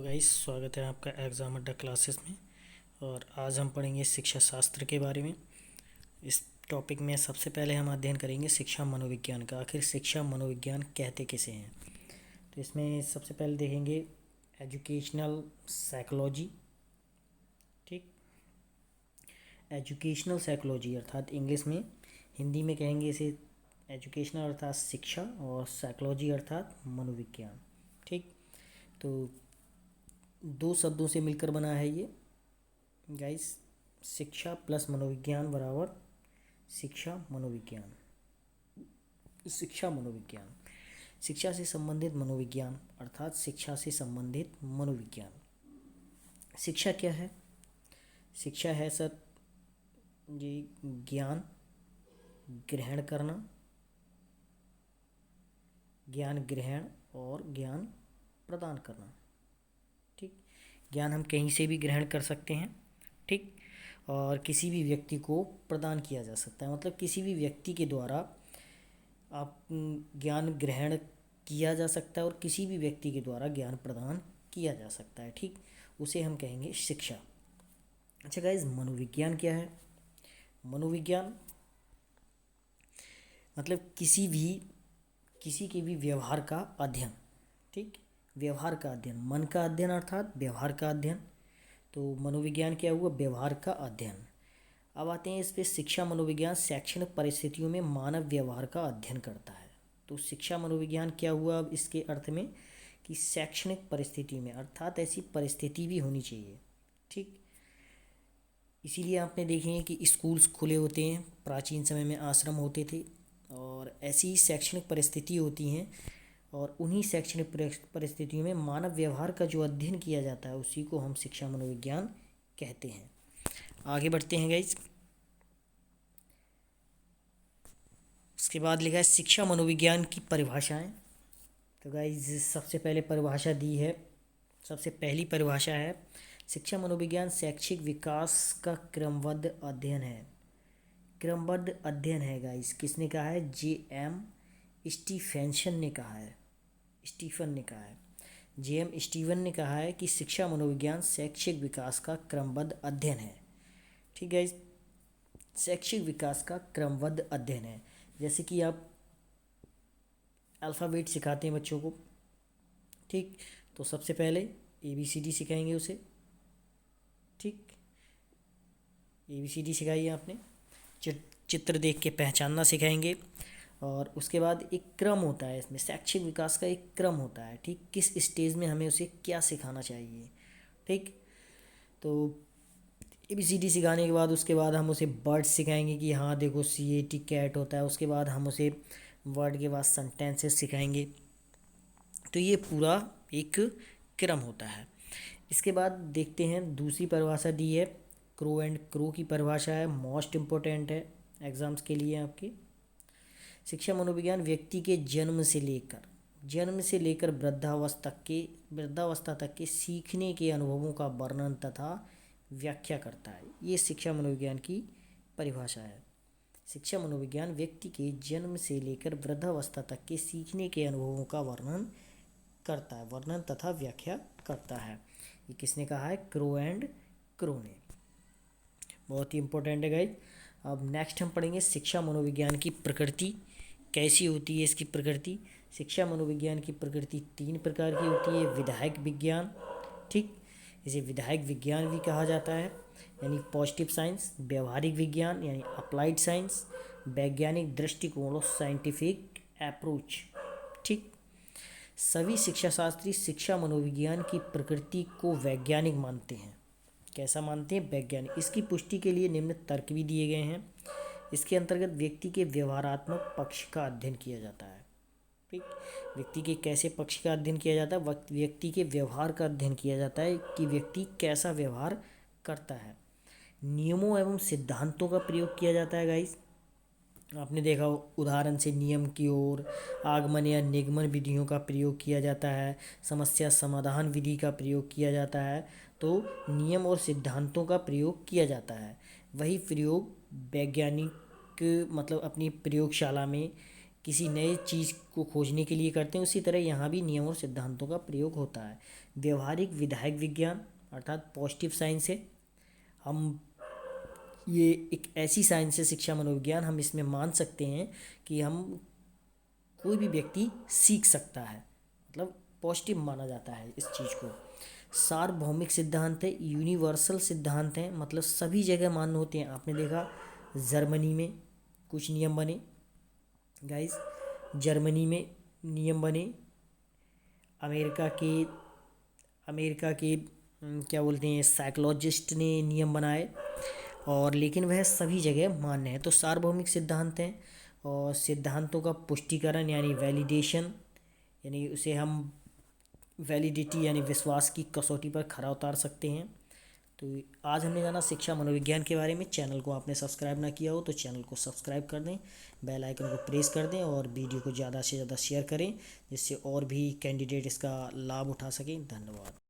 तो गाइस स्वागत है आपका एग्ज़ाम अड्डा क्लासेस में। और आज हम पढ़ेंगे शिक्षा शास्त्र के बारे में। इस टॉपिक में सबसे पहले हम अध्ययन करेंगे शिक्षा मनोविज्ञान का। आखिर शिक्षा मनोविज्ञान कहते किसे हैं। तो इसमें सबसे पहले देखेंगे एजुकेशनल साइकोलॉजी। ठीक, एजुकेशनल साइकोलॉजी अर्थात इंग्लिश में, हिंदी में कहेंगे इसे एजुकेशनल अर्थात शिक्षा और साइकोलॉजी अर्थात मनोविज्ञान। ठीक, तो दो शब्दों से मिलकर बना है ये गाइस। शिक्षा प्लस मनोविज्ञान बराबर शिक्षा मनोविज्ञान। शिक्षा मनोविज्ञान, शिक्षा से संबंधित मनोविज्ञान अर्थात शिक्षा से संबंधित मनोविज्ञान। शिक्षा क्या है? शिक्षा है सर जी ज्ञान ग्रहण करना, ज्ञान ग्रहण और ज्ञान प्रदान करना। ठीक, ज्ञान हम कहीं से भी ग्रहण कर सकते हैं। ठीक, और किसी भी व्यक्ति को प्रदान किया जा सकता है, मतलब किसी भी व्यक्ति के द्वारा आप ज्ञान ग्रहण किया जा सकता है और किसी भी व्यक्ति के द्वारा ज्ञान प्रदान किया जा सकता है। ठीक, उसे हम कहेंगे शिक्षा। अच्छा गाइस, मनोविज्ञान क्या है? मनोविज्ञान मतलब किसी के भी व्यवहार का अध्ययन। ठीक, व्यवहार का अध्ययन, मन का अध्ययन अर्थात व्यवहार का अध्ययन। तो मनोविज्ञान क्या हुआ? व्यवहार का अध्ययन। अब आते हैं इस पे, शिक्षा मनोविज्ञान शैक्षणिक परिस्थितियों में मानव व्यवहार का अध्ययन करता है। तो शिक्षा मनोविज्ञान क्या हुआ अब इसके अर्थ में कि शैक्षणिक परिस्थिति में, अर्थात ऐसी परिस्थिति भी होनी चाहिए। ठीक, इसीलिए आपने देखेंगे कि स्कूल्स खुले होते हैं, प्राचीन समय में आश्रम होते थे, और ऐसी शैक्षणिक परिस्थिति होती हैं, और उन्हीं शैक्षणिक परिस्थितियों में मानव व्यवहार का जो अध्ययन किया जाता है उसी को हम शिक्षा मनोविज्ञान कहते हैं। आगे बढ़ते हैं गाइज। उसके बाद लिखा है शिक्षा मनोविज्ञान की परिभाषाएं। तो गाइज सबसे पहले परिभाषा दी है, सबसे पहली परिभाषा है, शिक्षा मनोविज्ञान शैक्षिक विकास का क्रमबद्ध अध्ययन है। क्रमबद्ध अध्ययन है गाइज। किसने कहा है? J.M. स्टीफेंसन ने कहा है। स्टीफन ने कहा है, J.M. स्टीवन ने कहा है कि शिक्षा मनोविज्ञान शैक्षिक विकास का क्रमबद्ध अध्ययन है। ठीक है, शैक्षिक विकास का क्रमबद्ध अध्ययन है। जैसे कि आप अल्फ़ाबेट सिखाते हैं बच्चों को। ठीक, तो सबसे पहले ABCD सिखाएंगे उसे। ठीक, ABCD सिखाइए आपने, चित्र देख के पहचानना सिखाएंगे, और उसके बाद एक क्रम होता है इसमें, शैक्षिक विकास का एक क्रम होता है। ठीक, किस स्टेज में हमें उसे क्या सिखाना चाहिए। ठीक, तो ABCD सिखाने के बाद उसके बाद हम उसे वर्ड सिखाएंगे कि हाँ देखो CAT कैट होता है। उसके बाद हम उसे वर्ड के बाद सेंटेंसेस सिखाएंगे। तो ये पूरा एक क्रम होता है। इसके बाद देखते हैं दूसरी परिभाषा दी है, क्रो एंड क्रो की परिभाषा है, मोस्ट इम्पोर्टेंट है एग्जाम्स के लिए आपके। शिक्षा मनोविज्ञान व्यक्ति के जन्म से लेकर वृद्धावस्था तक के सीखने के अनुभवों का वर्णन तथा व्याख्या करता है। ये शिक्षा मनोविज्ञान की परिभाषा है। शिक्षा मनोविज्ञान व्यक्ति के जन्म से लेकर वृद्धावस्था तक के सीखने के अनुभवों का वर्णन करता है, वर्णन तथा व्याख्या करता है। ये किसने कहा है? क्रो एंड क्रो ने। बहुत ही इंपॉर्टेंट है गाइस। अब नेक्स्ट हम पढ़ेंगे शिक्षा मनोविज्ञान की प्रकृति कैसी होती है। इसकी प्रकृति, शिक्षा मनोविज्ञान की प्रकृति 3 प्रकार की होती है। विधायक विज्ञान, ठीक, इसे विधायक विज्ञान भी कहा जाता है, यानी पॉजिटिव साइंस। व्यवहारिक विज्ञान यानी अप्लाइड साइंस, वैज्ञानिक दृष्टिकोण और साइंटिफिक अप्रोच। ठीक, सभी शिक्षा शास्त्री शिक्षा मनोविज्ञान की प्रकृति को वैज्ञानिक मानते हैं। कैसा मानते हैं? वैज्ञानिक। इसकी पुष्टि के लिए निम्न तर्क भी दिए गए हैं। इसके अंतर्गत व्यक्ति के व्यवहारात्मक पक्ष का अध्ययन किया जाता है। ठीक, व्यक्ति के कैसे पक्ष का अध्ययन किया जाता है? व्यक्ति के व्यवहार का अध्ययन किया जाता है कि व्यक्ति कैसा व्यवहार करता है। नियमों एवं सिद्धांतों का प्रयोग किया जाता है गाइस। आपने देखा उदाहरण से नियम की ओर, आगमन या निगमन विधियों का प्रयोग किया जाता है, समस्या समाधान विधि का प्रयोग किया जाता है। तो नियम और सिद्धांतों का प्रयोग किया जाता है। वही प्रयोग वैज्ञानिक मतलब अपनी प्रयोगशाला में किसी नए चीज़ को खोजने के लिए करते हैं, उसी तरह यहाँ भी नियम और सिद्धांतों का प्रयोग होता है। व्यवहारिक विधायक विज्ञान अर्थात पॉजिटिव साइंस है। हम ये एक ऐसी साइंस है शिक्षा मनोविज्ञान, हम इसमें मान सकते हैं कि हम कोई भी व्यक्ति सीख सकता है, मतलब पॉजिटिव माना जाता है इस चीज़ को। सार्वभौमिक सिद्धांत है, यूनिवर्सल सिद्धांत हैं, मतलब सभी जगह मान्य होते हैं। आपने देखा जर्मनी में कुछ नियम बने गाइस, जर्मनी में नियम बने, अमेरिका के क्या बोलते हैं साइकोलॉजिस्ट ने नियम बनाए, और लेकिन वह सभी जगह मान्य है। तो सार्वभौमिक सिद्धांत हैं, और सिद्धांतों का पुष्टिकरण यानी वैलिडेशन, यानी उसे हम वैलिडिटी यानी विश्वास की कसौटी पर खरा उतार सकते हैं। तो आज हमने जाना शिक्षा मनोविज्ञान के बारे में। चैनल को आपने सब्सक्राइब ना किया हो तो चैनल को सब्सक्राइब कर दें, बेल आइकन को प्रेस कर दें, और वीडियो को ज़्यादा से ज़्यादा शेयर करें, जिससे और भी कैंडिडेट इसका लाभ उठा सकें। धन्यवाद।